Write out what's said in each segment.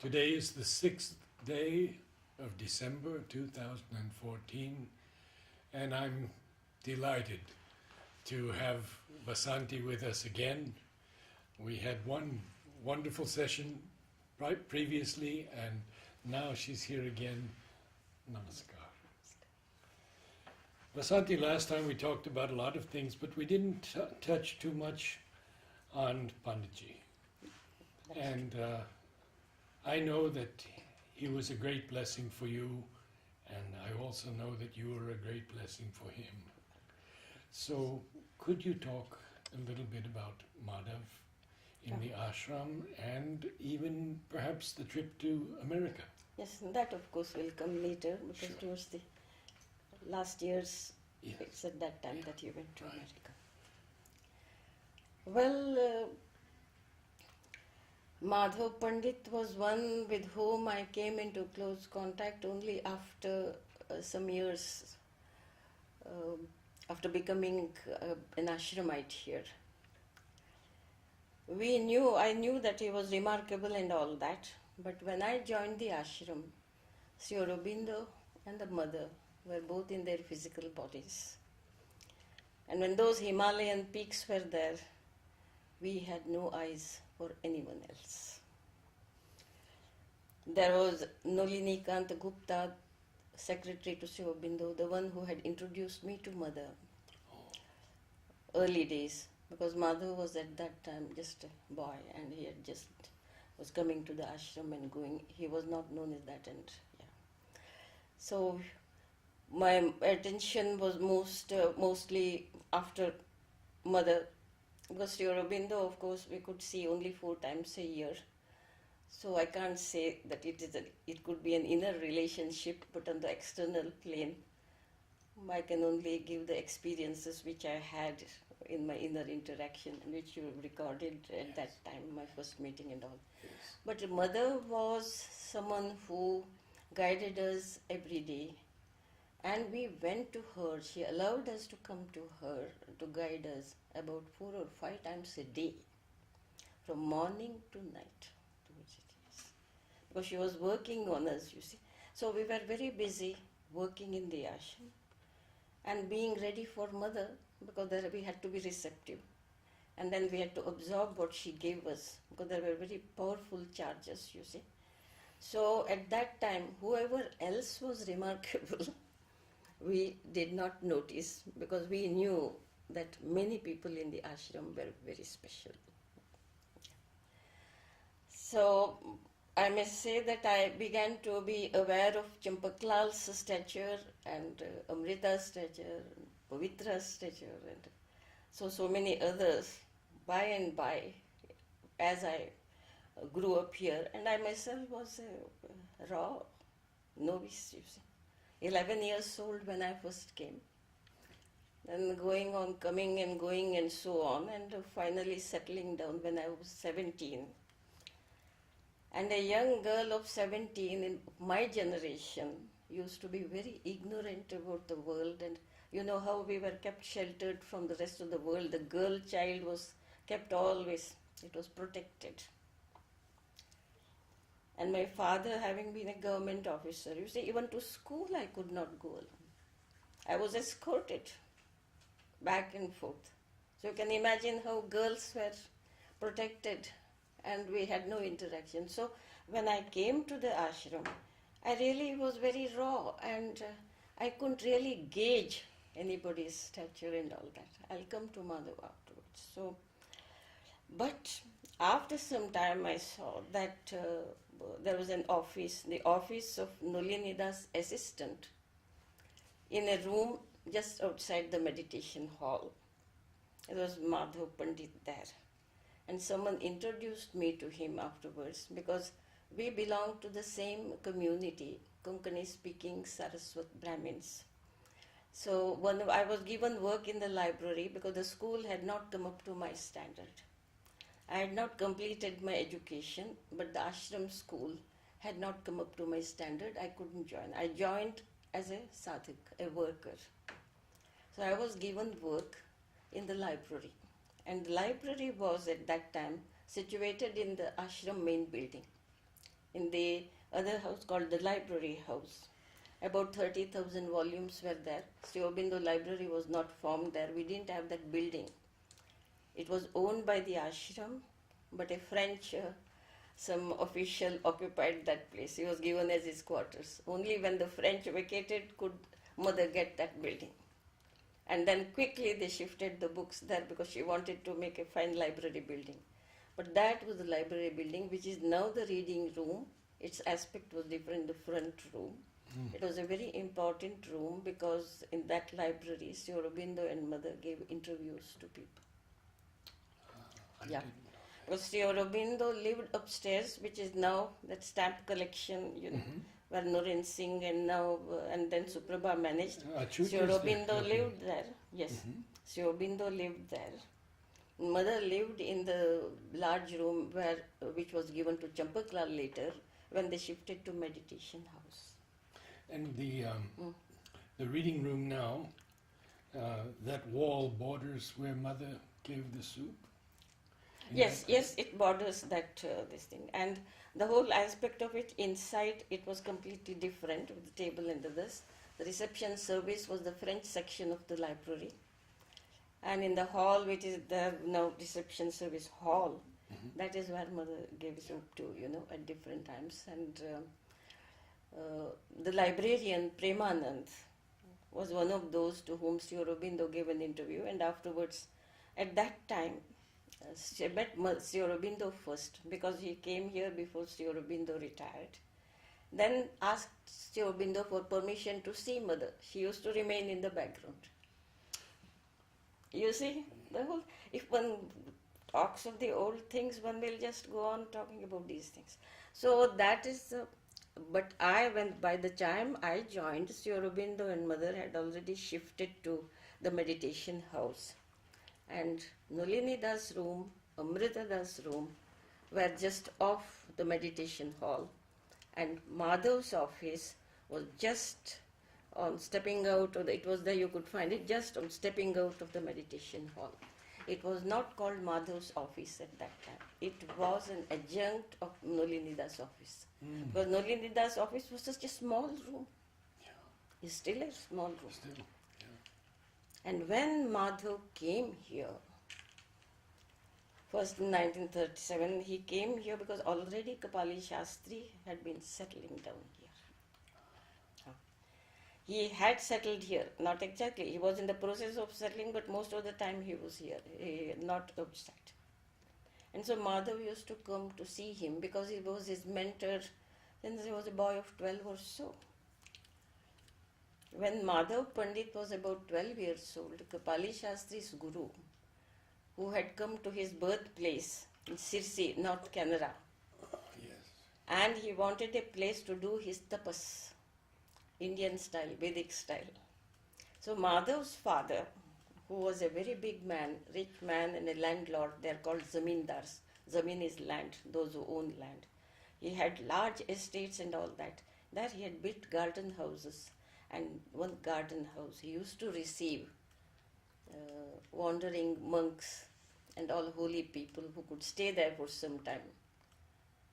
Today is the 6th day of December 2014, and I'm delighted to have Vasanti with us again. We had one wonderful session previously, and now she's here again. Namaskar. Vasanti, last time we talked about a lot of things, but we didn't touch too much on Panditji. And I know that he was a great blessing for you, and I also know that you were a great blessing for him. So could you talk a little bit about Madhav in the ashram and even perhaps the trip to America? Yes, that of course will come later, because it was the last year's, it's at that time that you went to America. Well, Madhav Pandit was one with whom I came into close contact only after some years, after becoming an ashramite here. I knew that he was remarkable and all that, but when I joined the ashram, Sri Aurobindo and the mother were both in their physical bodies. And when those Himalayan peaks were there, we had no eyes for anyone else. There was Nolinikanta Gupta, secretary to Sri Aurobindo, the one who had introduced me to Mother, early days, because Madhav was at that time just a boy and he had just was coming to the ashram and going. He was not known as that, and so my attention was mostly after Mother, because Sri Aurobindo, of course, we could see only 4 times a year. So I can't say that it could be an inner relationship, but on the external plane, I can only give the experiences which I had in my inner interaction, which you recorded at that time, my first meeting and all. Yes. But Mother was someone who guided us every day, and we went to her. She allowed us to come to her to guide us about 4 or 5 times a day, from morning to night, because she was working on us, you see. So we were very busy working in the ashram and being ready for Mother, because there we had to be receptive. And then we had to absorb what she gave us, because there were very powerful charges, you see. So at that time, whoever else was remarkable, we did not notice, because we knew that many people in the ashram were very special. So I must say that I began to be aware of Champaklal's stature and Amrita's stature, and Pavitra's stature, and so many others by and by as I grew up here. And I myself was a raw novice, you see. 11 years old when I first came, then going on, coming and going and so on, and finally settling down when I was 17. And a young girl of 17 in my generation used to be very ignorant about the world, and you know how we were kept sheltered from the rest of the world. The girl child was kept always, it was protected. And my father, having been a government officer, you see, even to school I could not go alone. I was escorted back and forth. So you can imagine how girls were protected and we had no interaction. So when I came to the ashram, I really was very raw, and I couldn't really gauge anybody's stature and all that. I'll come to Madhav afterwards. So, but after some time I saw that there was an office, the office of Nolinida's assistant, in a room just outside the meditation hall. There was Madhav Pandit there. And someone introduced me to him afterwards, because we belonged to the same community, Konkani speaking Saraswat Brahmins. So I was given work in the library because the school had not come up to my standard. I had not completed my education, but the ashram school had not come up to my standard. I couldn't join. I joined as a sadhak, a worker. So I was given work in the library. And the library was at that time situated in the ashram main building. in the other house called the library house. About 30,000 volumes were there. Sri Aurobindo Library was not formed there. We didn't have that building. It was owned by the ashram, but a French some official occupied that place. He was given as his quarters. Only when the French vacated could mother get that building. And then quickly they shifted the books there because she wanted to make a fine library building. But that was the library building, which is now the reading room. Its aspect was different in the front room. It was a very important room because in that library, Sri Aurobindo and mother gave interviews to people. Yeah. Because Sri Aurobindo lived upstairs, which is now that stamp collection, where Noreen Singh and now and then Suprabha managed. Sri Aurobindo lived there. Yes, Sri Aurobindo lived there. Mother lived in the large room which was given to Champaklal later when they shifted to meditation house. And the reading room now, that wall borders where mother gave the soup? Yes, it borders that this thing, and the whole aspect of it inside it was completely different with the table and this. The reception service was the French section of the library, and in the hall, which is the now reception service hall, that is where mother gave soup to at different times. And the librarian Premanand was one of those to whom Sri Aurobindo gave an interview, and afterwards, at that time. She met Sri Aurobindo first because he came here before Sri Aurobindo retired. Then asked Sri Aurobindo for permission to see mother. She used to remain in the background. You see, the whole, if one talks of the old things, one will just go on talking about these things. So that is, but by the time I joined, Sri Aurobindo and mother had already shifted to the meditation house. And Nalinida's room, Amritada's room were just off the meditation hall. And Madhav's office was just on stepping out, it was there you could find it, just on stepping out of the meditation hall. It was not called Madhav's office at that time. It was an adjunct of Nalinida's office. Because Nalinida's office was such a small room. Yeah. It's still a small room. Still. And when Madhav came here, first in 1937, he came here because already Kapali Shastri had been settling down here. He had settled here, not exactly. He was in the process of settling, but most of the time he was here, not outside. And so Madhav used to come to see him because he was his mentor since he was a boy of 12 or so. When Madhav Pandit was about 12 years old, Kapali Shastri's guru, who had come to his birthplace in Sirsi, North Canara, and he wanted a place to do his tapas, Indian style, Vedic style. So Madhav's father, who was a very big man, rich man and a landlord, they are called zamindars. Zamin is land, those who own land. He had large estates and all that. There he had built garden houses. And one garden house, he used to receive wandering monks and all holy people who could stay there for some time.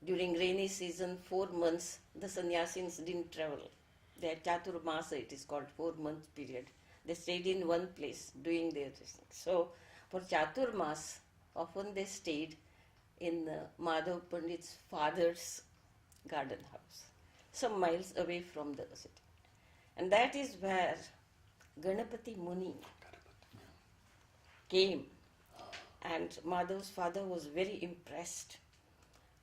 During rainy season, 4 months, the sannyasins didn't travel. They had Chaturmasa, it is called, 4-month period. They stayed in one place doing their things. So for Chaturmas, often they stayed in Madhav Pandit's father's garden house, some miles away from the city. And that is where Ganapati Muni came. And Madhav's father was very impressed.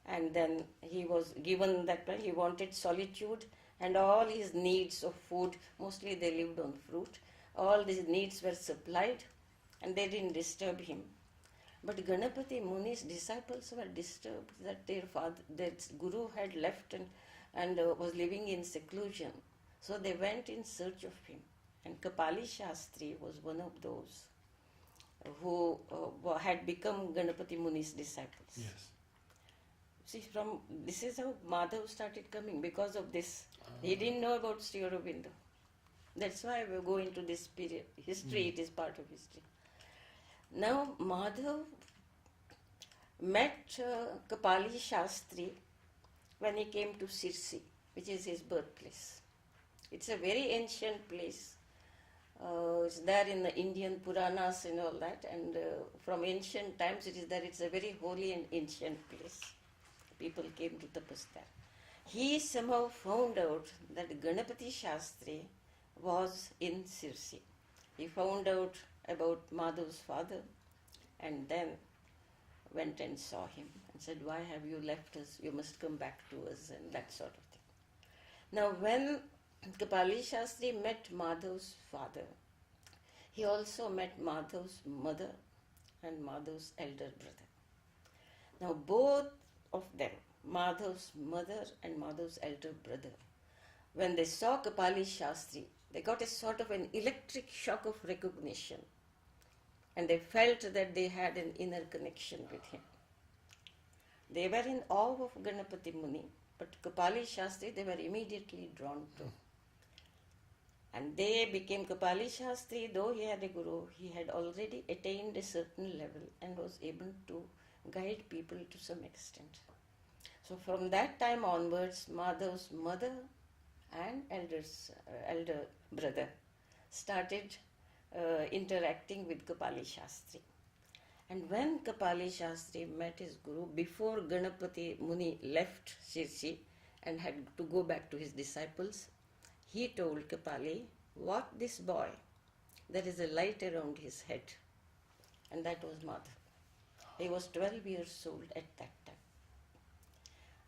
And then he was given that he wanted solitude and all his needs of food, mostly they lived on fruit, all these needs were supplied and they didn't disturb him. But Ganapati Muni's disciples were disturbed that their guru had left and was living in seclusion. So they went in search of him. And Kapali Shastri was one of those who had become Ganapati Muni's disciples. Yes. See, this is how Madhav started coming because of this. He didn't know about Sri Aurobindo. That's why we go into this period. History, it is part of history. Now, Madhav met Kapali Shastri when he came to Sirsi, which is his birthplace. It's a very ancient place. It's there in the Indian Puranas and all that, and from ancient times it is there. It's a very holy and ancient place. People came to tapas there. He somehow found out that Ganapati Shastri was in Sirsi. He found out about Madhav's father and then went and saw him and said, "Why have you left us? You must come back to us," and that sort of thing. Now, when Kapali Shastri met Madhav's father, he also met Madhav's mother and Madhav's elder brother. Now, both of them, Madhav's mother and Madhav's elder brother, when they saw Kapali Shastri, they got a sort of an electric shock of recognition, and they felt that they had an inner connection with him. They were in awe of Ganapati Muni, but Kapali Shastri they were immediately drawn to. And they became Kapali Shastri, though he had a guru, he had already attained a certain level and was able to guide people to some extent. So from that time onwards, Madhav's mother and elder brother started interacting with Kapali Shastri. And when Kapali Shastri met his guru, before Ganapati Muni left Sirsi and had to go back to his disciples, he told Kapali, "What this boy? There is a light around his head." And that was Madhav. He was 12 years old at that time.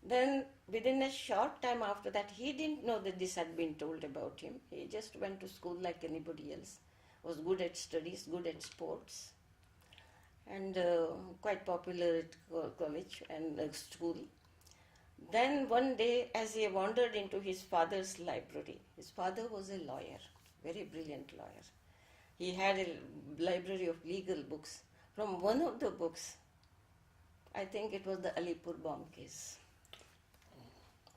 Then within a short time after that, he didn't know that this had been told about him. He just went to school like anybody else, was good at studies, good at sports, and quite popular at college and school. Then one day, as he wandered into his father's library, his father was a lawyer, very brilliant lawyer. He had a library of legal books. From one of the books, I think it was the Alipur bomb case.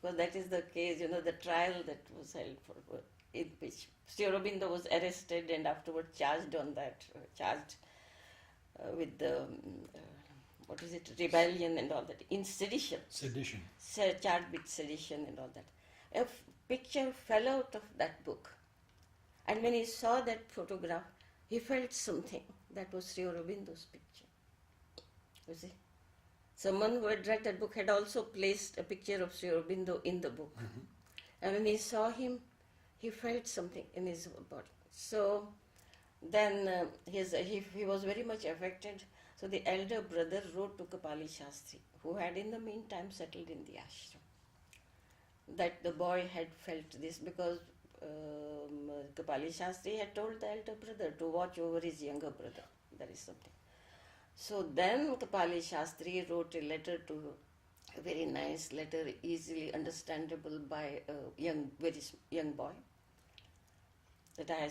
Because that is the case, the trial that was held for, in which Aurobindo was arrested and afterwards charged on that, with the, rebellion and all that, in sedition. Sedition. Charged with sedition and all that. A picture fell out of that book. And when he saw that photograph, he felt something. That was Sri Aurobindo's picture. You see? Someone who had read that book had also placed a picture of Sri Aurobindo in the book. Mm-hmm. And when he saw him, he felt something in his body. So then he was very much affected. So the elder brother wrote to Kapali Shastri, who had in the meantime settled in the ashram, that the boy had felt this because Kapali Shastri had told the elder brother to watch over his younger brother. That is something. So then Kapali Shastri wrote a letter a very nice letter, easily understandable by a very young boy. That I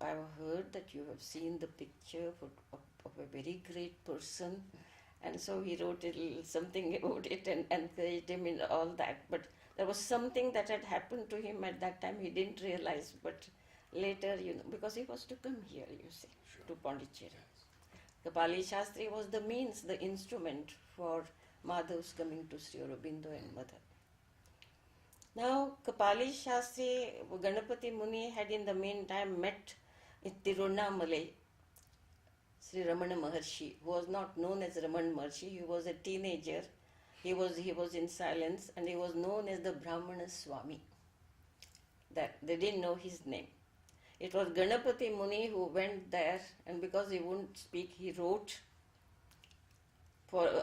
have heard that you have seen the picture of a very great person, and so he wrote something about it and encouraged him in all that. But there was something that had happened to him at that time he didn't realize, but later, because he was to come here, you see, sure, to Pondicherry. Kapali Shastri was the means, the instrument for Madhav's coming to Sri Aurobindo and Mother. Now, Kapali Shastri, Ganapati Muni had in the meantime met in Tiruvannamalai Sri Ramana Maharshi, who was not known as Ramana Maharshi. He was a teenager. He was in silence, and he was known as the Brahmana Swami. That they didn't know his name. It was Ganapati Muni who went there, and because he wouldn't speak, he wrote,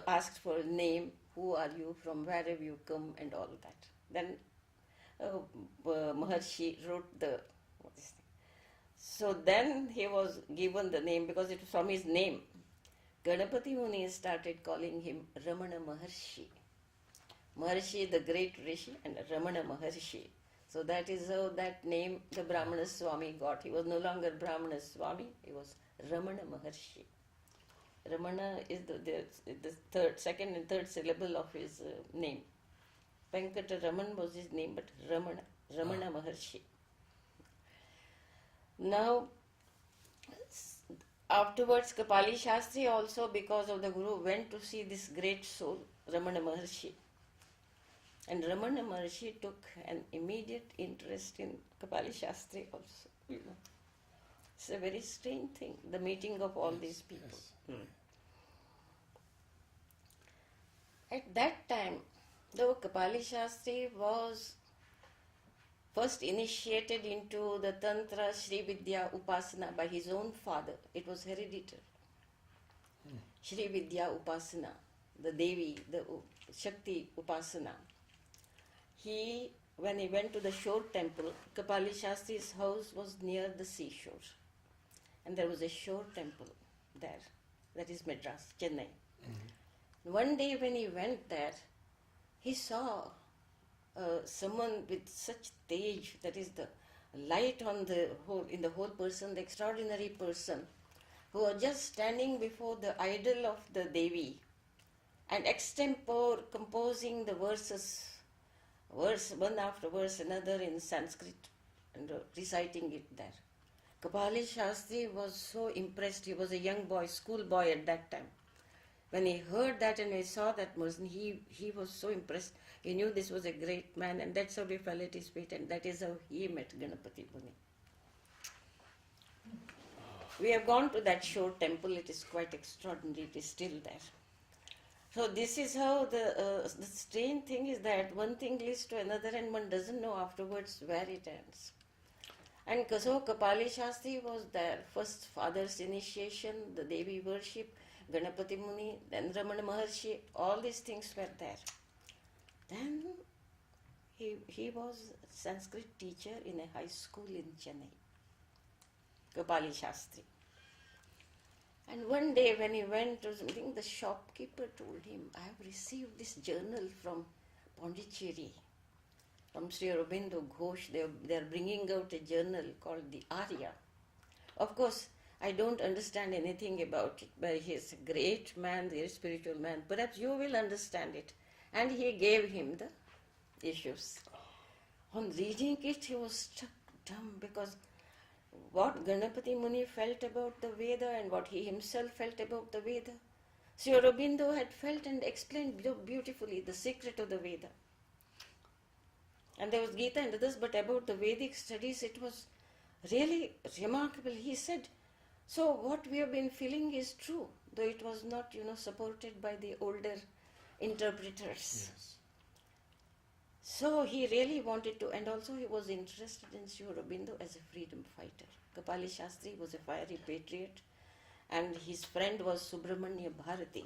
asked for a name, who are you, from where have you come, and all that. Then Maharshi wrote so then he was given the name because it was from his name. Ganapati Muni started calling him Ramana Maharshi. Maharshi, the great Rishi, and Ramana Maharshi. So that is how that name the Brahmana Swami got. He was no longer Brahmana Swami, he was Ramana Maharshi. Ramana is the second and third syllable of his name. Venkata Raman was his name, but Ramana Maharshi. Now, afterwards, Kapali Shastri also, because of the Guru, went to see this great soul, Ramana Maharshi. And Ramana Maharshi took an immediate interest in Kapali Shastri also. It's a very strange thing, the meeting of all these people. Yes. At that time, though Kapali Shastri was first initiated into the Tantra Sri Vidya Upasana by his own father, it was hereditary. Sri Vidya Upasana, the Devi, the Shakti Upasana. When he went to the shore temple, Kapali Shastri's house was near the seashore. And there was a shore temple there, that is Madras, Chennai. One day when he went there, he saw someone with such tej, that is the light on in the whole person, the extraordinary person, who was just standing before the idol of the Devi and extempore composing the verses, verse one after verse another in Sanskrit, and reciting it there. Kapali Shastri was so impressed. He was a young boy, school boy at that time. When he heard that and he saw that person, he was so impressed. He knew this was a great man, and that's how he fell at his feet, and that is how he met Ganapati Muni. We have gone to that shore temple. It is quite extraordinary. It is still there. So this is how the strange thing is that one thing leads to another, and one doesn't know afterwards where it ends. And so Kapali Shastri was there. First father's initiation, the Devi worship, Ganapati Muni, then Ramana Maharshi, all these things were there. Then he was a Sanskrit teacher in a high school in Chennai, Kapali Shastri. And one day when he went to something, the shopkeeper told him, I have received this journal from Pondicherry, from Sri Aurobindo Ghosh. They are bringing out a journal called the Arya. Of course, I don't understand anything about it, but he is a great man, very spiritual man. Perhaps you will understand it. And he gave him the issues. On reading it, he was struck dumb, because what Ganapati Muni felt about the Veda and what he himself felt about the Veda, Sri Aurobindo had felt and explained beautifully the secret of the Veda. And there was Gita and others, but about the Vedic studies, it was really remarkable. He said, so what we have been feeling is true, though it was not, supported by the older interpreters. Yes. So he really wanted to, and also he was interested in Sri Aurobindo as a freedom fighter. Kapali Shastri was a fiery patriot, and his friend was Subramanya Bharati,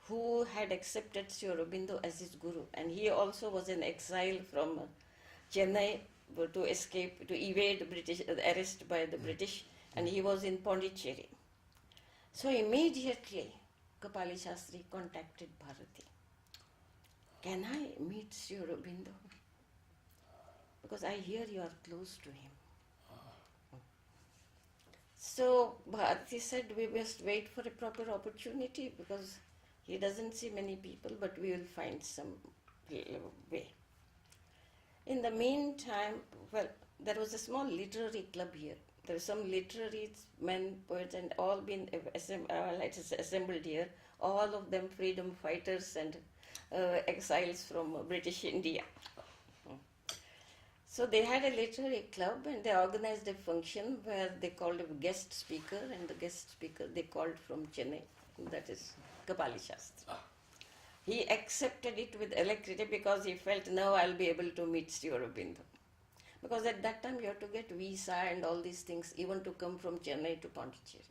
who had accepted Sri Aurobindo as his guru, and he also was in exile from Chennai to escape, to evade British arrest by the British, and he was in Pondicherry. So immediately Kapali Shastri contacted Bharati. Can I meet Sri Aurobindo? Because I hear you are close to him. So Bharati said, we must wait for a proper opportunity, because he doesn't see many people, but we will find some way. In the meantime, there was a small literary club here. There were some literary men, poets, and all been assembled here. All of them freedom fighters and exiles from British India. So they had a literary club, and they organized a function where they called a guest speaker, and the guest speaker they called from Chennai, that is Kapali Shastri. He accepted it with alacrity, because he felt, now I'll be able to meet Sri Aurobindo. Because at that time you have to get visa and all these things, even to come from Chennai to Pondicherry.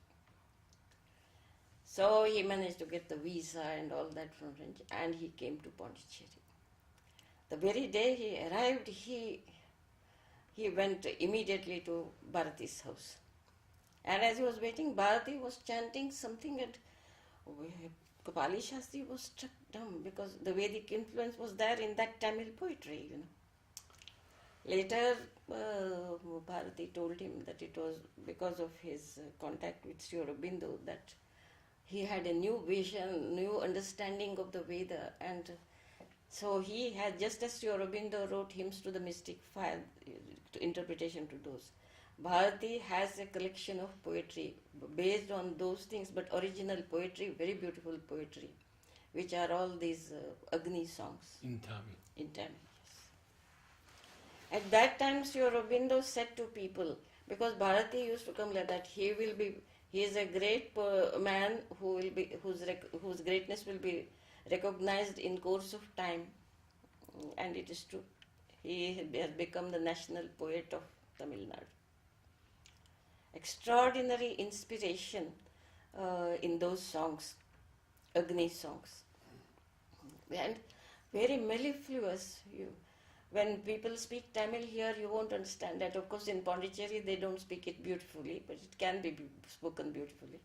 So he managed to get the visa and all that from French, and he came to Pondicherry. The very day he arrived, he went immediately to Bharati's house. And as he was waiting, Bharati was chanting something, and Kapali Shastri was struck dumb, because the Vedic influence was there in that Tamil poetry, Later, Bharati told him that it was because of his contact with Sri Aurobindo that he had a new vision, new understanding of the Veda, and so he had, just as Sri Aurobindo wrote hymns to the mystic fire, interpretation to those, Bharati has a collection of poetry based on those things, but original poetry, very beautiful poetry, which are all these Agni songs. In Tamil. In Tamil, yes. At that time, Sri Aurobindo said to people, because Bharati used to come like that, he is a great man who will be, whose greatness will be recognized in course of time, and it is true. He has become the national poet of Tamil Nadu. Extraordinary inspiration in those songs, Agni songs, and very mellifluous. When people speak Tamil here, you won't understand that. Of course, in Pondicherry, they don't speak it beautifully, but it can be spoken beautifully.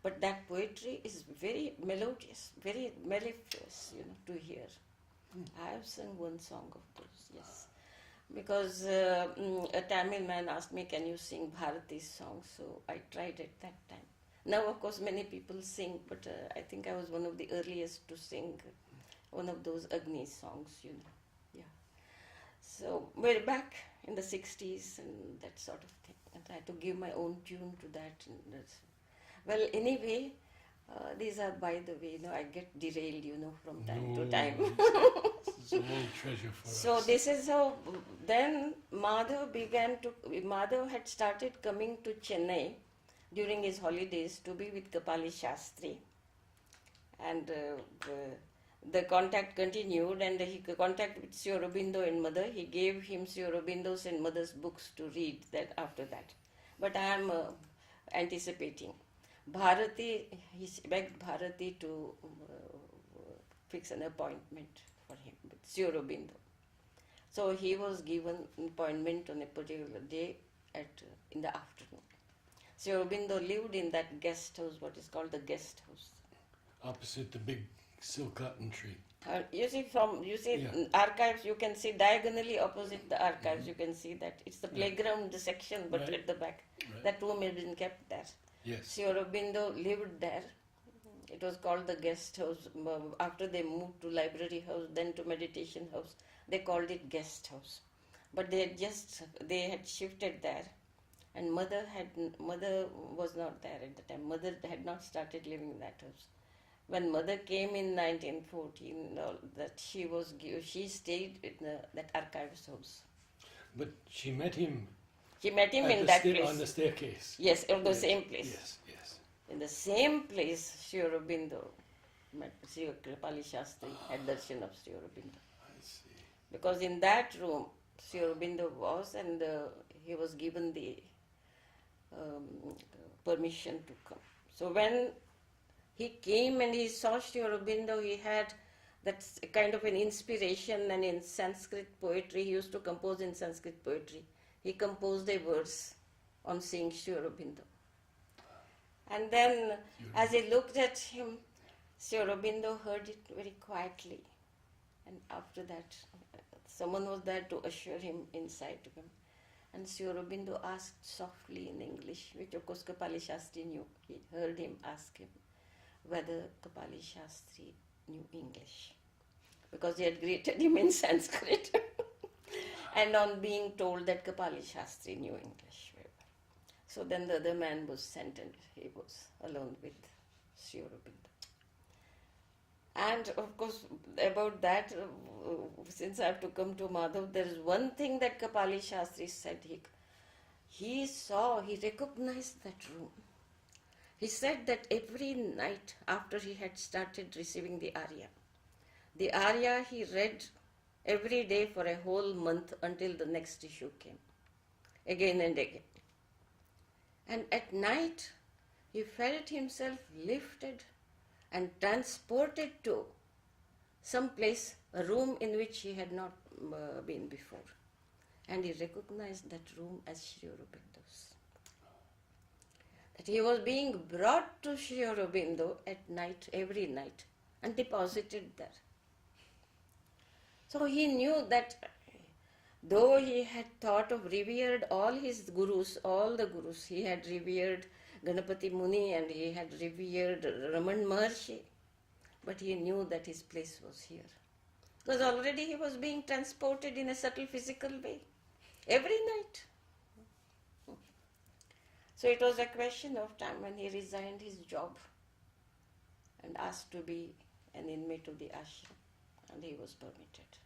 But that poetry is very melodious, very mellifluous, to hear. I have sung one song of those, yes. Because a Tamil man asked me, can you sing Bharati's song? So I tried at that time. Now, of course, many people sing, but I think I was one of the earliest to sing one of those Agni songs, Yeah. So we're back in the 60s and that sort of thing. And I had to give my own tune to that. Well, anyway, these are by the way, I get derailed, from time to time. It's a old treasure for us. So this is how, then Madhav had started coming to Chennai during his holidays to be with Kapali Shastri. And the contact continued, and he contacted with Sri Aurobindo and Mother. He gave him Sri Aurobindo's and Mother's books to read after that. But I am anticipating. He begged Bharati to fix an appointment for him with Sri Aurobindo. So he was given an appointment on a particular day in the afternoon. Sri Aurobindo lived in that guest house, what is called the guest house. Opposite the big silk cotton tree. In archives, you can see diagonally opposite the archives, you can see that it's the playground section, but at the back. Right. That room has been kept there. Yes. Sri Aurobindo lived there. It was called the guest house. After they moved to library house, then to meditation house, they called it guest house. But they had shifted there, and mother was not there at the time. Mother had not started living in that house. When mother came in 1914, she stayed in that archives house. But she met him. She met him in that place. On the staircase. Yes, in the same place. Yes. In the same place, Sri Aurobindo met Sri Kripali Shastri, had darshan of Sri Aurobindo. I see. Because in that room, Sri Aurobindo was, and he was given the permission to come. So when he came and he saw Sri Aurobindo, he had that kind of an inspiration, and in Sanskrit poetry, he used to compose in Sanskrit poetry. He composed a verse on seeing Sri Aurobindo. And then, as he looked at him, Sri Aurobindo heard it very quietly. And after that, someone was there to usher him inside to him. And Sri Aurobindo asked softly in English, which of course Kapali Shastri knew. He heard him ask him whether Kapali Shastri knew English, because he had greeted him in Sanskrit. And on being told that Kapali Shastri knew English very well. So then the other man was sent, and he was alone with Sri Aurobindo. And of course, about that, since I have to come to Madhav, there is one thing that Kapali Shastri said. He recognized that room. He said that every night after he had started receiving the Arya he read every day for a whole month until the next issue came, again and again. And at night, he felt himself lifted and transported to some place, a room in which he had not been before. And he recognized that room as Sri Aurobindo's. That he was being brought to Sri Aurobindo at night, every night, and deposited there. So he knew that though he had thought of revered all the gurus, he had revered Ganapati Muni and he had revered Raman Maharshi, but he knew that his place was here. Because already he was being transported in a subtle physical way, every night. So it was a question of time when he resigned his job and asked to be an inmate of the ashram, and he was permitted.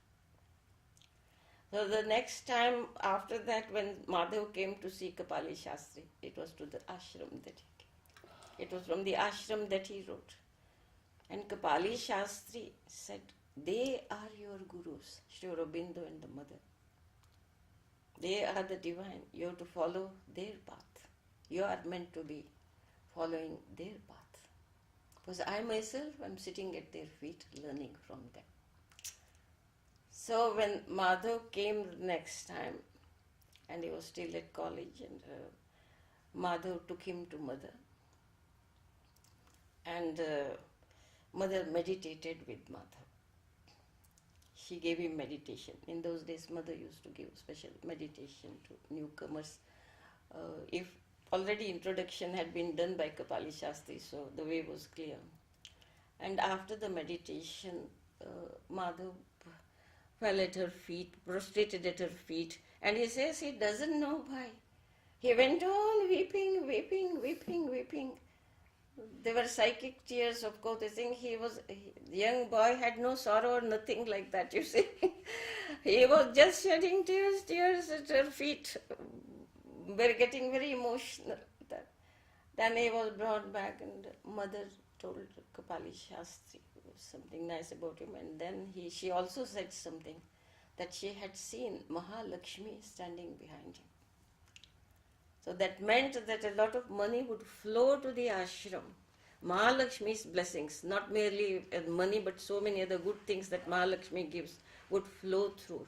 So the next time after that, when Madhav came to see Kapali Shastri, it was to the ashram that he came. It was from the ashram that he wrote. And Kapali Shastri said, they are your gurus, Sri Aurobindo and the mother. They are the divine. You have to follow their path. You are meant to be following their path. Because I myself am sitting at their feet learning from them. So when Madhav came the next time, and he was still at college, and Madhav took him to mother. And mother meditated with Madhav. She gave him meditation. In those days, mother used to give special meditation to newcomers. If already introduction had been done by Kapali Shastri, so the way was clear. And after the meditation, Madhav fell at her feet, prostrated at her feet, and he says he doesn't know why. He went on weeping, weeping, weeping, weeping. There were psychic tears, of course. I think the young boy had no sorrow or nothing like that, you see. He was just shedding tears, tears at her feet, getting very emotional. Then he was brought back, and mother told Kapali Shastri something nice about him, and then she also said something, that she had seen Mahalakshmi standing behind him. So that meant that a lot of money would flow to the ashram. Mahalakshmi's blessings, not merely money, but so many other good things that Mahalakshmi gives, would flow through him.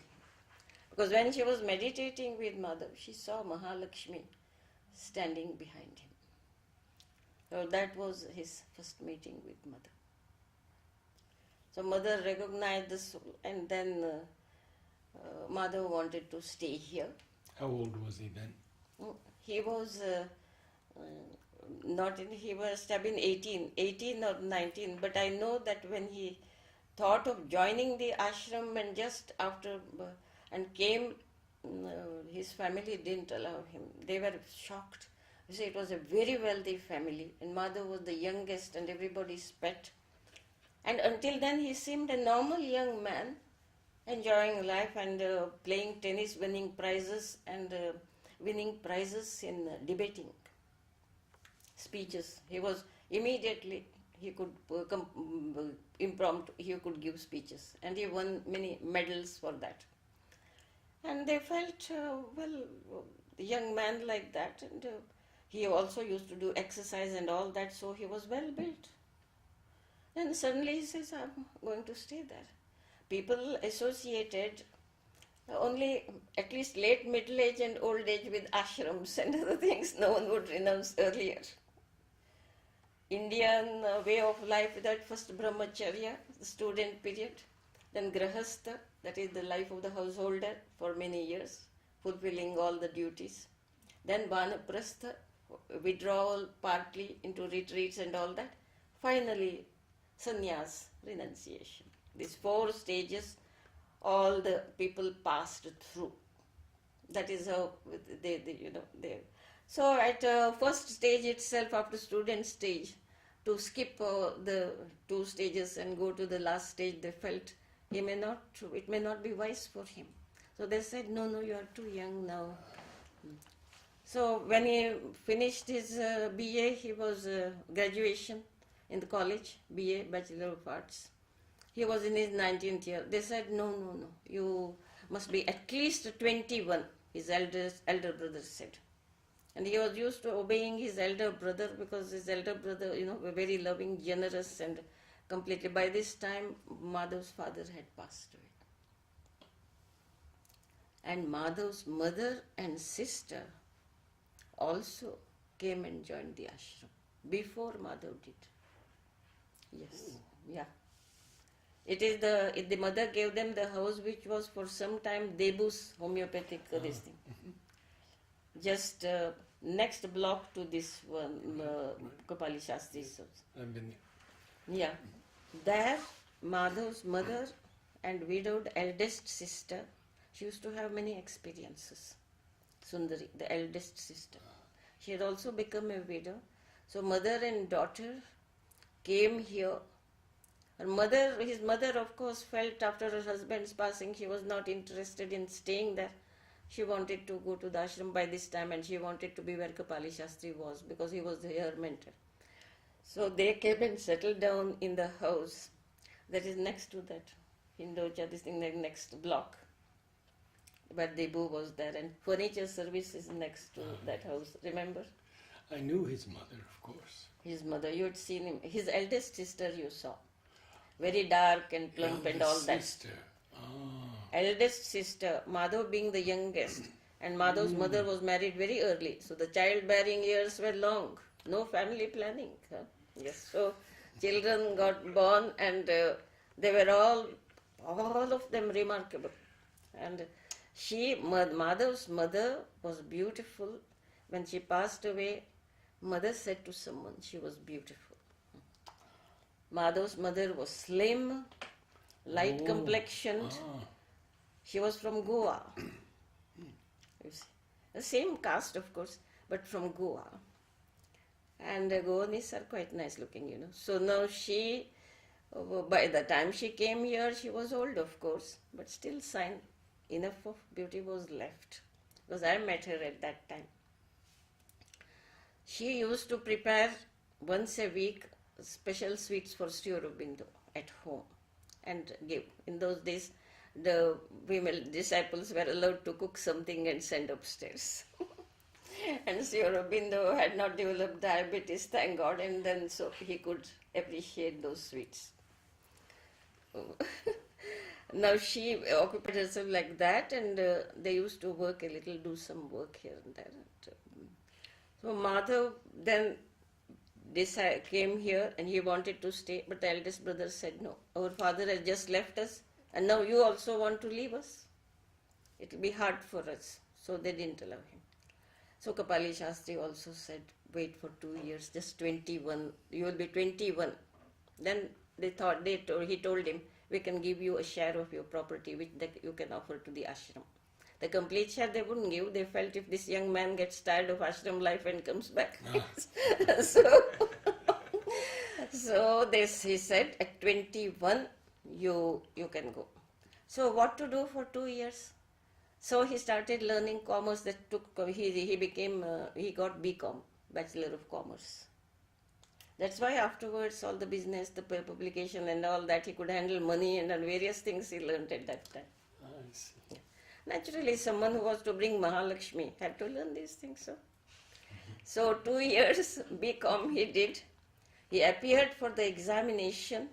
Because when she was meditating with Madhav, she saw Mahalakshmi standing behind him. So that was his first meeting with Mother. So Mother recognized the soul, and then Madhav wanted to stay here. How old was he then? He was he must have been 18 or 19, but I know that when he thought of joining the ashram and just after and came, his family didn't allow him. They were shocked. You see, it was a very wealthy family, and Madhav was the youngest and everybody's pet. And until then, he seemed a normal young man, enjoying life and playing tennis, winning prizes in debating speeches. He was immediately, he could he could give speeches, and he won many medals for that. And they felt, a young man like that, and he also used to do exercise and all that, so he was well built. And suddenly he says, I'm going to stay there. People associated only at least late middle age and old age with ashrams and other things no one would renounce earlier. Indian way of life, that first brahmacharya, the student period, then grahastha, that is the life of the householder for many years, fulfilling all the duties. Then vanaprastha, withdrawal partly into retreats and all that. Finally, sannyas, renunciation. These 4 stages all the people passed through. That is how they. So at first stage itself, after student stage, to skip the 2 stages and go to the last stage, they felt it may not be wise for him. So they said, no, you are too young now. So when he finished his BA, he was graduation in the college, BA, Bachelor of Arts. He was in his 19th year. They said, no, you must be at least 21, his elder brother said. And he was used to obeying his elder brother because his elder brother, were very loving, generous, and completely. By this time, Madhav's father had passed away. And Madhav's mother and sister also came and joined the ashram before Madhav did. Yes, yeah. It is the mother gave them the house which was for some time Debu's homeopathic this thing. Just next block to this one, Kapali Shastri's house. I've been there. Yeah. There, Madhav's mother and widowed eldest sister, she used to have many experiences. Sundari, the eldest sister. She had also become a widow. So mother and daughter came here His mother, of course, felt after her husband's passing she was not interested in staying there. She wanted to go to the ashram by this time, and she wanted to be where Kapali Shastri was because he was her mentor. So they came and settled down in the house that is next to that Hindocha, this thing, the next block. But Debu was there, and furniture service is next to that house. Remember? I knew his mother, of course. His mother, you had seen him. His eldest sister you saw. Very dark and plump and all that. Sister. Eldest sister, Madhav being the youngest. And Madhav's mother was married very early. So the childbearing years were long. No family planning. Huh? Yes. So children got born, and they were all of them remarkable. And Madhav's mother was beautiful. When she passed away, mother said to someone she was beautiful. Madhav's mother was slim, light complexioned. She was from Goa. You see. The same caste, of course, but from Goa. And Goanis are quite nice looking, you know. So now by the time she came here, she was old, of course, but still sign enough of beauty was left. Because I met her at that time. She used to prepare once a week special sweets for Aurobindo at home and give. In those days, the female disciples were allowed to cook something and send upstairs. And Aurobindo had not developed diabetes, thank God, and then so he could appreciate those sweets. Now she occupied herself like that, and they used to work a little, do some work here and there. So Madhav then came here and he wanted to stay, but the eldest brother said, no, our father has just left us and now you also want to leave us. It will be hard for us. So they didn't allow him. So Kapali Shastri also said, wait for 2 years, just 21, you will be 21. Then he told him, we can give you a share of your property which you can offer to the ashram. The complete share they wouldn't give. They felt if this young man gets tired of ashram life and comes back. So he said, at 21, you can go. So what to do for 2 years? So he started learning commerce. That took he got BCom, Bachelor of Commerce. That's why afterwards all the business, the publication and all that, he could handle money and various things he learned at that time. I see. Yeah. Naturally, someone who was to bring Mahalakshmi had to learn these things. So 2 years BCom he did. He appeared for the examination,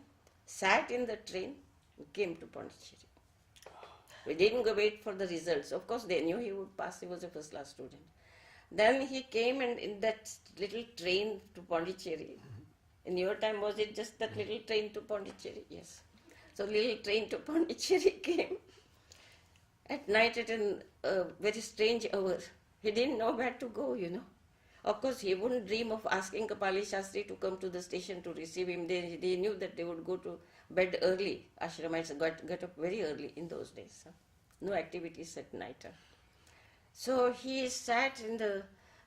sat in the train, and came to Pondicherry. We didn't go wait for the results. Of course, they knew he would pass. He was a first-class student. Then he came and in that little train to Pondicherry. In your time, was it just that little train to Pondicherry? Yes. So little train to Pondicherry came. At night at a very strange hour. He didn't know where to go, you know. Of course, he wouldn't dream of asking Kapali Shastri to come to the station to receive him. They knew that they would go to bed early. Ashramites got up very early in those days. No activities at night. So he sat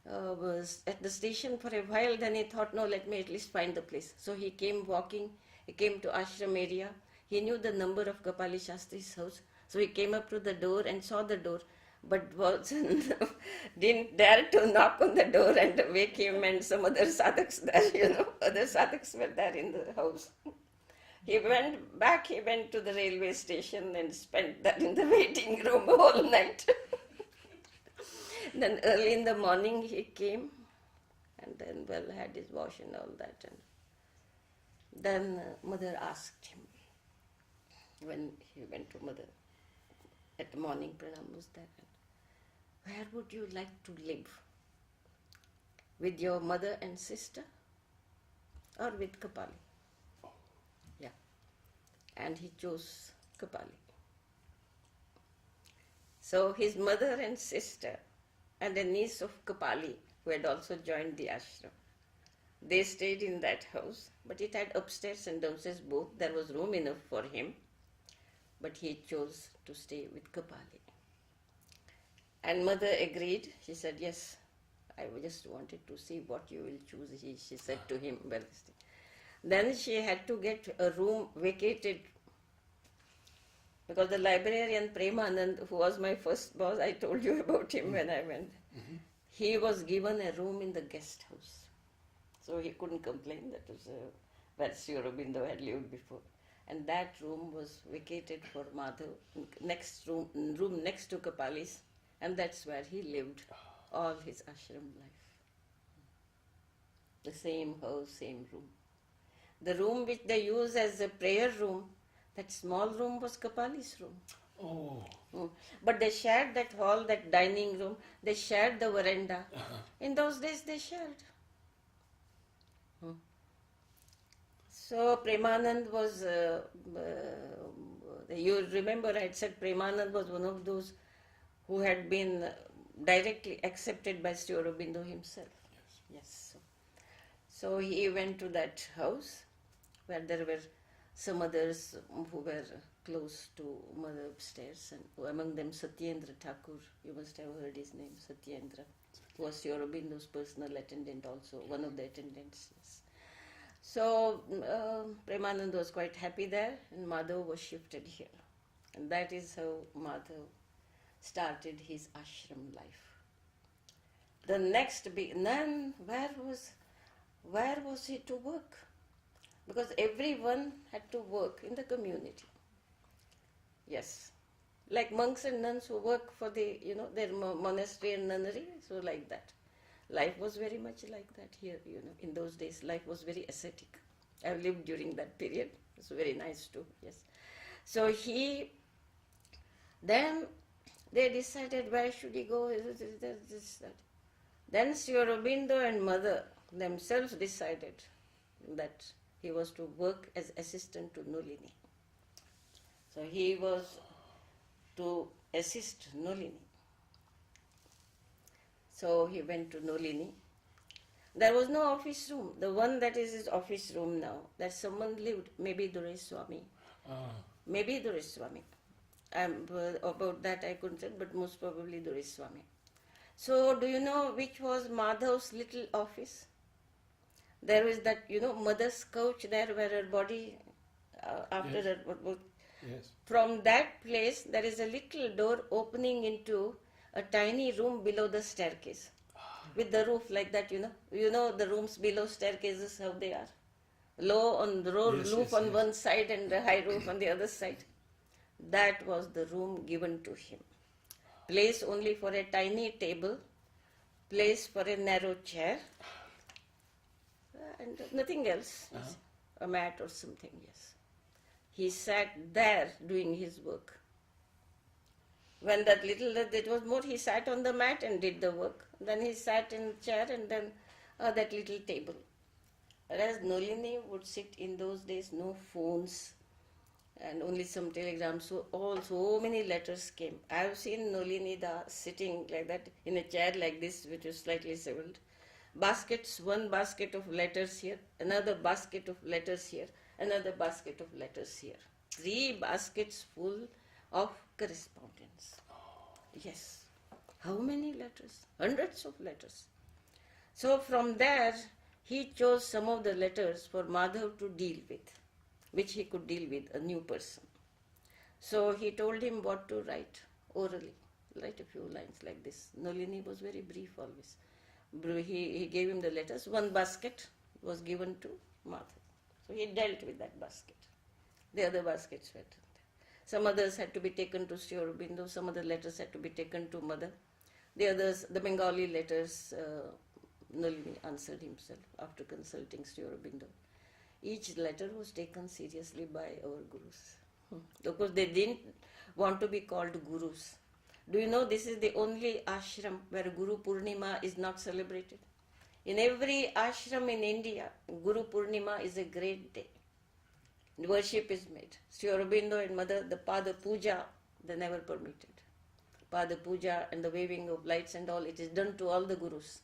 at the station for a while. Then he thought, no, let me at least find the place. So he came walking. He came to ashram area. He knew the number of Kapali Shastri's house. So he came up to the door and saw the door, but didn't dare to knock on the door and wake him and some other sadhaks there, you know. Other sadhaks were there in the house. He went to the railway station and spent that in the waiting room all night. Then early in the morning he came and then had his wash and all that. And then mother asked him, when he went to mother, at the morning pranam was there, where would you like to live? With your mother and sister or with Kapali? Yeah. And he chose Kapali. So his mother and sister and a niece of Kapali, who had also joined the ashram, they stayed in that house, but it had upstairs and downstairs both. There was room enough for him, but he chose to stay with Kapali. And mother agreed. She said, yes, I just wanted to see what you will choose. She said to him, well, Then she had to get a room vacated because the librarian Premanand, who was my first boss, I told you about him when I went. He was given a room in the guest house. So he couldn't complain. That was where Sri Aurobindo had lived before. And that room was vacated for Madhav, room next to Kapali's. And that's where he lived all his ashram life. The same house, same room. The room which they use as a prayer room, that small room was Kapali's room. Oh. But they shared that hall, that dining room, they shared the veranda. In those days they shared. So Premanand was, you remember I had said Premanand was one of those who had been directly accepted by Sri Aurobindo himself. Yes. So he went to that house where there were some others who were close to Mother upstairs, and among them Satyendra Thakur. You must have heard his name, Satyendra, who was Sri Aurobindo's personal attendant also, one of the attendants. Yes. So Premanand was quite happy there, and Madhav was shifted here. And that is how Madhav started his ashram life. The next big, then where was he to work? Because everyone had to work in the community. Yes. Like monks and nuns who work for the, their monastery and nunnery, so like that. Life was very much like that here, in those days life was very ascetic. I've lived during that period. It's very nice too, yes. So then they decided where should he go, this, that. Then Sri Aurobindo and Mother themselves decided that he was to work as assistant to Nolini. So he was to assist Nolini. So he went to Nolini. There was no office room. The one that is his office room now, that someone lived, maybe Dureswami. Maybe Dureswami. About that I couldn't say, but most probably Dureswami. So do you know which was Madhav's little office? There was that, mother's couch there where her body, after Yes. her... Yes. From that place, there is a little door opening into a tiny room below the staircase. With the roof like that, You know the rooms below staircases, how they are. Low on the roof on one side and the high roof on the other side. That was the room given to him. Place only for a tiny table, place for a narrow chair, and nothing else. A mat or something, yes. He sat there doing his work. When it was more, he sat on the mat and did the work. Then he sat in a chair and then that little table. Whereas Nolini would sit in those days, no phones and only some telegrams. So many letters came. I have seen Nolini sitting like that in a chair like this, which was slightly swiveled. Baskets, one basket of letters here, another basket of letters here, another basket of letters here. 3 baskets full of correspondence. Yes. How many letters? Hundreds of letters. So from there, he chose some of the letters for Madhav to deal with, which he could deal with, a new person. So he told him what to write orally. Write a few lines like this. Nolini was very brief always. He gave him the letters. One basket was given to Madhav. So he dealt with that basket. The other baskets were there. Some others had to be taken to Sri Aurobindo. Some other letters had to be taken to Mother. The others, the Bengali letters, Nolini answered himself after consulting Sri Aurobindo. Each letter was taken seriously by our gurus. Of course, they didn't want to be called gurus. Do you know this is the only ashram where Guru Purnima is not celebrated? In every ashram in India, Guru Purnima is a great day. Worship is made. Sri Aurobindo and Mother, the Pada Puja, they never permitted. Pada Puja and the waving of lights and all, it is done to all the gurus.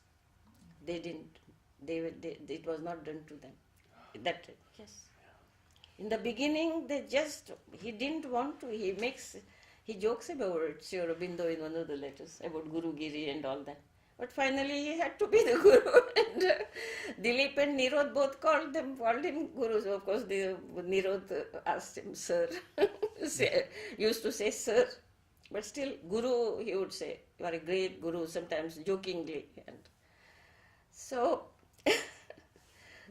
They didn't. It was not done to them. Yes. In the beginning, he didn't want to. He jokes about Sri Aurobindo in one of the letters about Guru Giri and all that. But finally, he had to be the guru. And Dilip and Nirod both called him Guru. So of course, Nirod asked him, sir. Used to say, sir. But still, Guru, he would say, you are a great Guru, sometimes jokingly. And so,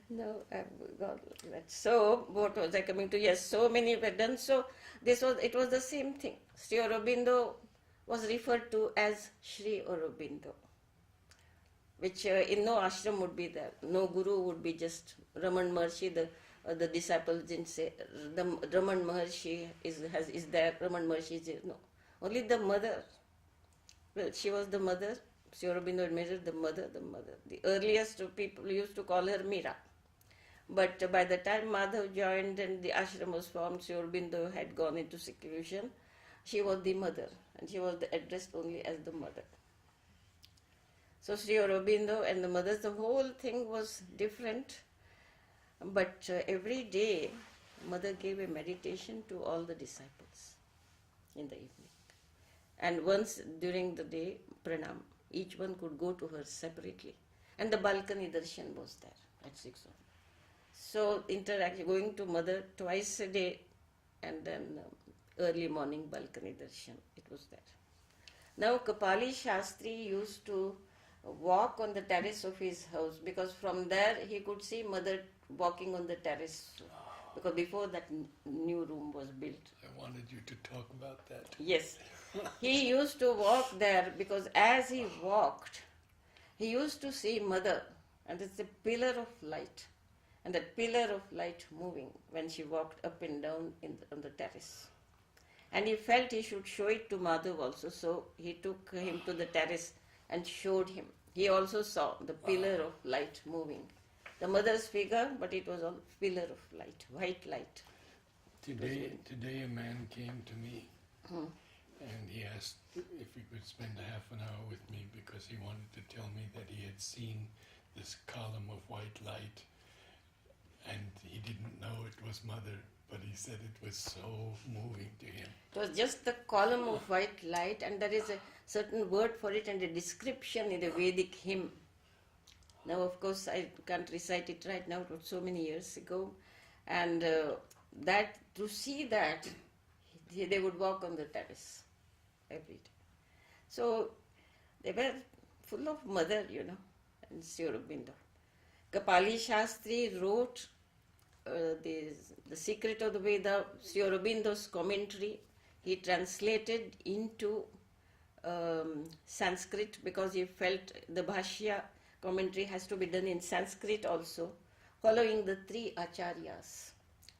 no, I've got that. So, what was I coming to? Yes, so many were done. So, it was the same thing. Sri Aurobindo was referred to as Sri Aurobindo, which in no ashram would be there. No guru would be just Raman Maharshi. The disciples didn't say the Raman Maharshi is there. Raman Maharshi is there. No, only the mother. Well, she was the mother. Sri Aurobindo admitted the mother. The earliest people used to call her Meera. But by the time Madhav joined and the ashram was formed, Sri Aurobindo had gone into seclusion. She was the mother, and she was addressed only as the mother. So Sri Aurobindo and the mothers, the whole thing was different. But every day, mother gave a meditation to all the disciples in the evening. And once during the day, pranam. Each one could go to her separately. And the balcony darshan was there at 6 o'clock. So interaction, going to mother twice a day, and then early morning balcony darshan, it was there. Now Kapali Shastri used to walk on the terrace of his house, because from there he could see mother walking on the terrace, because before that new room was built. I wanted you to talk about that. Yes. He used to walk there because as he walked, he used to see mother, and it's a pillar of light, and that pillar of light moving when she walked up and down on the terrace. And he felt he should show it to Madhav also, so he took him to the terrace and showed him. He also saw the pillar of light moving. The mother's figure, but it was all pillar of light, white light. Today a man came to me and he asked if he could spend half an hour with me, because he wanted to tell me that he had seen this column of white light, and he didn't know it was mother, but he said it was so moving to him. It was just the column of white light, and there is a certain word for it and a description in the Vedic hymn. Now, of course, I can't recite it right now, it was so many years ago. And that to see that, they would walk on the terrace every day. So, they were full of mother, and Sri Aurobindo. Kapali Shastri wrote the Secret of the Veda, Sri Aurobindo's commentary. He translated into Sanskrit, because he felt the Bhashya commentary has to be done in Sanskrit also, following the three acharyas.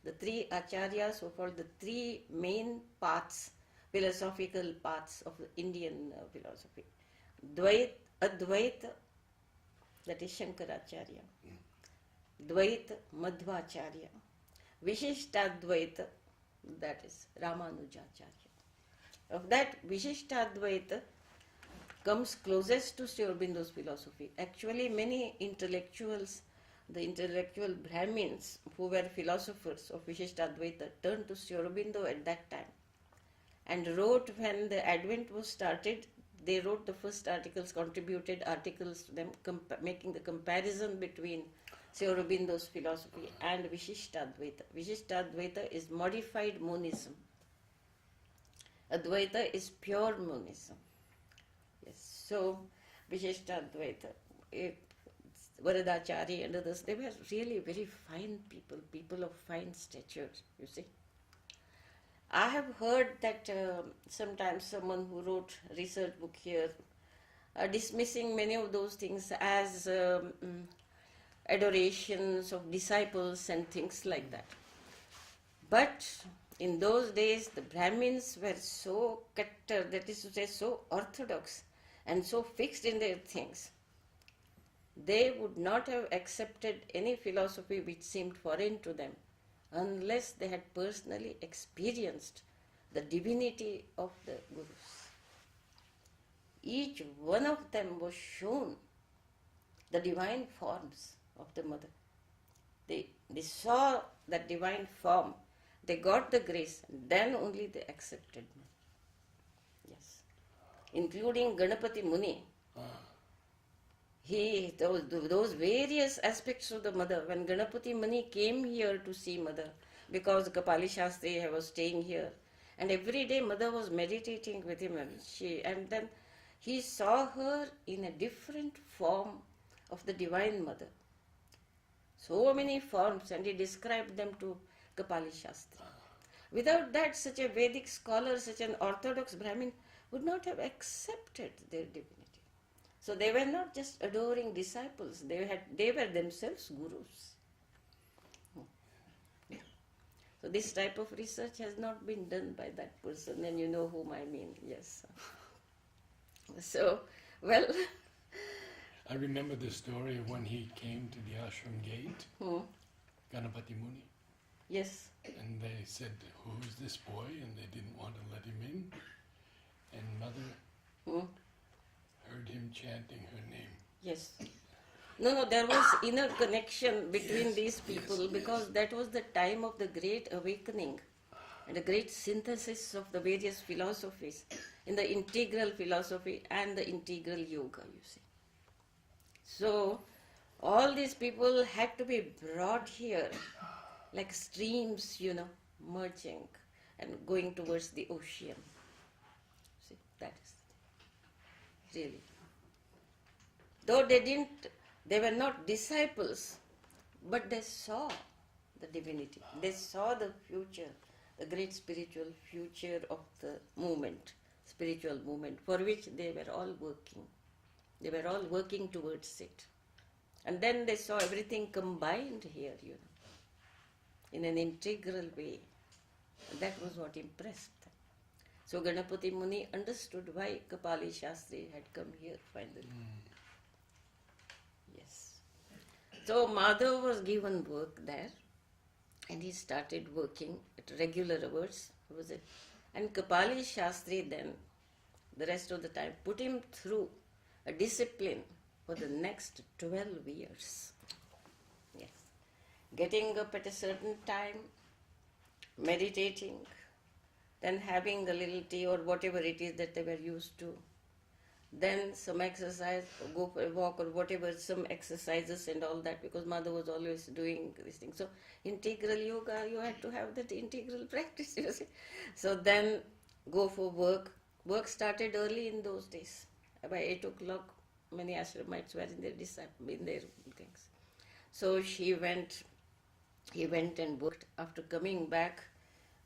The three acharyas were called the three main paths, philosophical paths of the Indian philosophy. Advaita, that is Shankaracharya. Dvaita, Madhvacharya. Vishishtadvaita, that is Ramanujacharya. Of that, Vishishtadvaita comes closest to Sri Aurobindo's philosophy. Actually, many intellectuals, the intellectual Brahmins who were philosophers of Vishishtadvaita, turned to Sri Aurobindo at that time and wrote, when the Advent was started, they wrote the first articles, contributed articles to them, making the comparison between Sri Aurobindo's philosophy and Vishishtadvaita. Vishishtadvaita is modified monism. Advaita is pure monism. Yes. So, Vishishtadvaita, Varadachari and others, they were really very fine people of fine stature, you see. I have heard that sometimes someone who wrote a research book here, dismissing many of those things as adorations of disciples and things like that. But in those days, the Brahmins were so kattar, that is to say, so orthodox and so fixed in their things. They would not have accepted any philosophy which seemed foreign to them unless they had personally experienced the divinity of the Gurus. Each one of them was shown the divine forms of the mother. They saw that divine form, they got the grace, and then only they accepted me. Yes. Including Ganapati Muni. those various aspects of the mother. When Ganapati Muni came here to see mother, because Kapali Shastri was staying here, and every day mother was meditating with him, and then he saw her in a different form of the Divine Mother. So many forms, and he described them to Kapali Shastri. Without that, such a Vedic scholar, such an orthodox Brahmin would not have accepted their divinity. So they were not just adoring disciples, they were themselves gurus. Yeah. So this type of research has not been done by that person, and you know whom I mean, yes. So, well... I remember the story of when he came to the ashram gate, Ganapati Muni, Yes. and they said, "Who is this boy?" And they didn't want to let him in. And mother heard him chanting her name. Yes. No, there was inner connection between these people, because that was the time of the great awakening and the great synthesis of the various philosophies in the integral philosophy and the integral yoga, you see. So, all these people had to be brought here like streams, merging and going towards the ocean. See, that is really. Though they were not disciples, but they saw the divinity. They saw the future, the great spiritual future of the spiritual movement, for which they were all working. They were all working towards it. And then they saw everything combined here, in an integral way. And that was what impressed them. So Ganapati Muni understood why Kapali Shastri had come here finally. Yes. So Madhav was given work there, and he started working at regular hours, and Kapali Shastri then, the rest of the time, put him through a discipline for the next 12 years. Yes. Getting up at a certain time, meditating, then having a little tea or whatever it is that they were used to, then some exercise, go for a walk or whatever, some exercises and all that, because mother was always doing this thing. So integral yoga, you had to have that integral practice, you see. So then go for work. Work started early in those days. By 8 o'clock, many ashramites were in their things. So he went and worked. After coming back,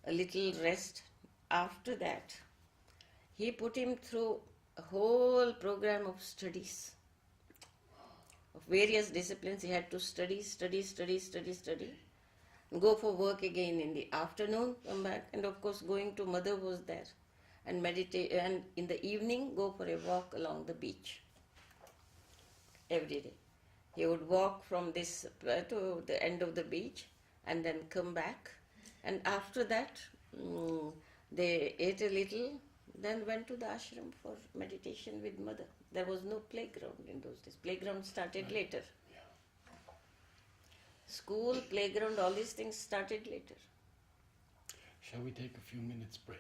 a little rest. After that, he put him through a whole program of studies, of various disciplines. He had to study, go for work again in the afternoon, come back, and of course going to mother was there, and meditate, and in the evening go for a walk along the beach. Every day. He would walk from this to the end of the beach and then come back, and after that they ate a little, then went to the ashram for meditation with mother. There was no playground in those days. Playground started later. School, playground, all these things started later. Shall we take a few minutes break?